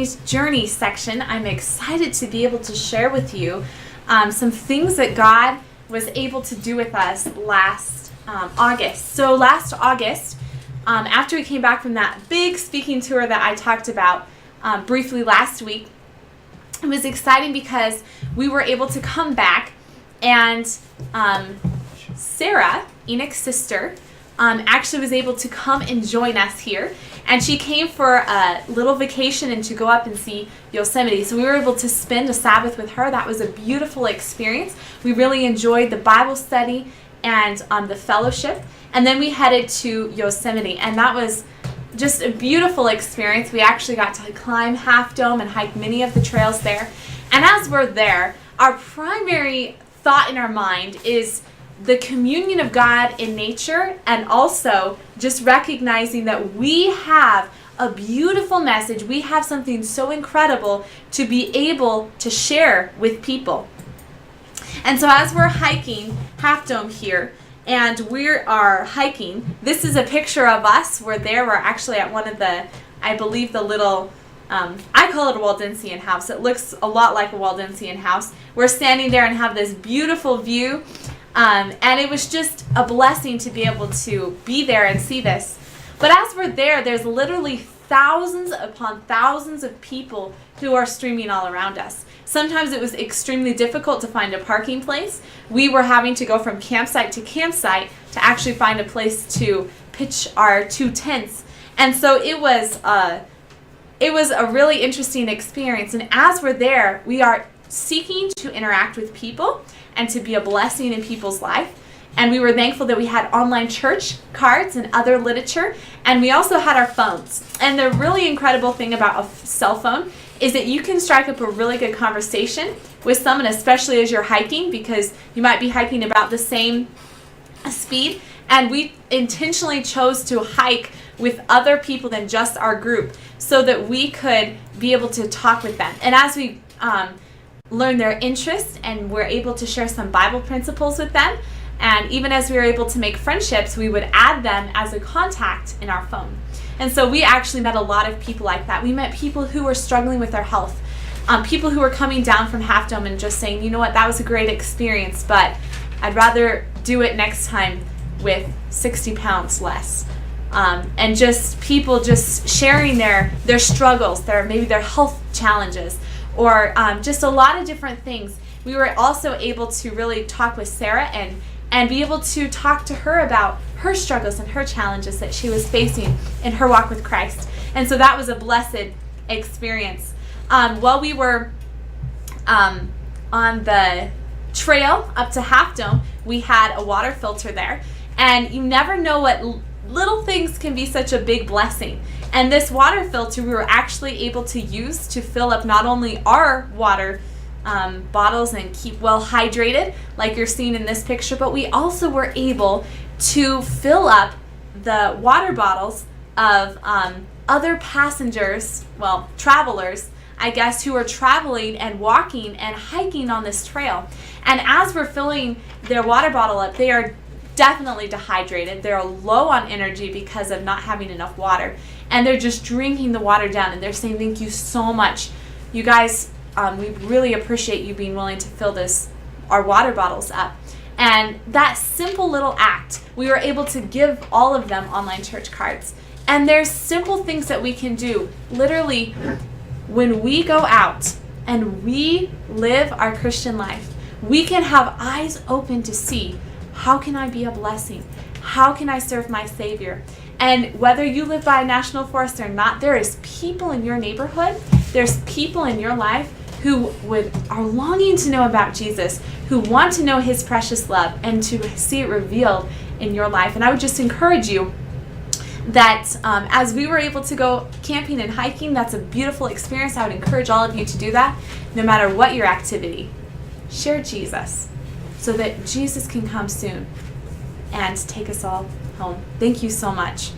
Journey's Journey section, I'm excited to be able to share with you some things that God was able to do with us last August. So last August, after we came back from that big speaking tour that I talked about briefly last week, it was exciting because we were able to come back and Sarah, Enoch's sister, actually was able to come and join us here. And she came for a little vacation and to go up and see Yosemite. So we were able to spend a Sabbath with her. That was a beautiful experience. We really enjoyed the Bible study and the fellowship. And then we headed to Yosemite. And that was just a beautiful experience. We actually got to climb Half Dome and hike many of the trails there. And as we're there, our primary thought in our mind is the communion of God in nature, and also just recognizing that we have a beautiful message. We have something so incredible to be able to share with people. And so as we're hiking Half Dome here, and we are hiking, this is a picture of us. We're actually at one of the, I believe the little, I call it a Waldensian house. It looks a lot like a Waldensian house. We're standing there and have this beautiful view. And it was just a blessing to be able to be there and see this. But as we're there, there's literally thousands upon thousands of people who are streaming all around us. Sometimes it was extremely difficult to find a parking place. We were having to go from campsite to campsite to actually find a place to pitch our 2 tents. And so it was a really interesting experience. And as we're there, we are seeking to interact with people and to be a blessing in people's life. And we were thankful that we had online church cards and other literature, and we also had our phones. And the really incredible thing about a cell phone is that you can strike up a really good conversation with someone, especially as you're hiking, because you might be hiking about the same speed. And we intentionally chose to hike with other people than just our group so that we could be able to talk with them. And as we learn their interests, and we're able to share some Bible principles with them, and even as we were able to make friendships, we would add them as a contact in our phone. And so we actually met a lot of people like that. We met people who were struggling with their health, people who were coming down from Half Dome and just saying, you know what, that was a great experience, but I'd rather do it next time with 60 pounds less. And just people just sharing their struggles, maybe their health challenges, or just a lot of different things. We were also able to really talk with Sarah and be able to talk to her about her struggles and her challenges that she was facing in her walk with Christ. And so that was a blessed experience. While we were on the trail up to Half Dome, we had a water filter there. And you never know what little things can be such a big blessing. And this water filter we were actually able to use to fill up not only our water bottles and keep well hydrated like you're seeing in this picture, but we also were able to fill up the water bottles of other passengers, well, travelers, I guess, who are traveling and walking and hiking on this trail. And as we're filling their water bottle up, they are definitely dehydrated. They're low on energy because of not having enough water. And they're just drinking the water down, and they're saying, thank you so much. You guys, we really appreciate you being willing to fill our water bottles up. And that simple little act, we were able to give all of them online church cards. And there's simple things that we can do. Literally, when we go out and we live our Christian life, we can have eyes open to see, how can I be a blessing? How can I serve my Savior? And whether you live by a national forest or not, there is people in your neighborhood, there's people in your life who are longing to know about Jesus, who want to know his precious love and to see it revealed in your life. And I would just encourage you that as we were able to go camping and hiking, that's a beautiful experience. I would encourage all of you to do that, no matter what your activity. Share Jesus so that Jesus can come soon and take us all home. Thank you so much.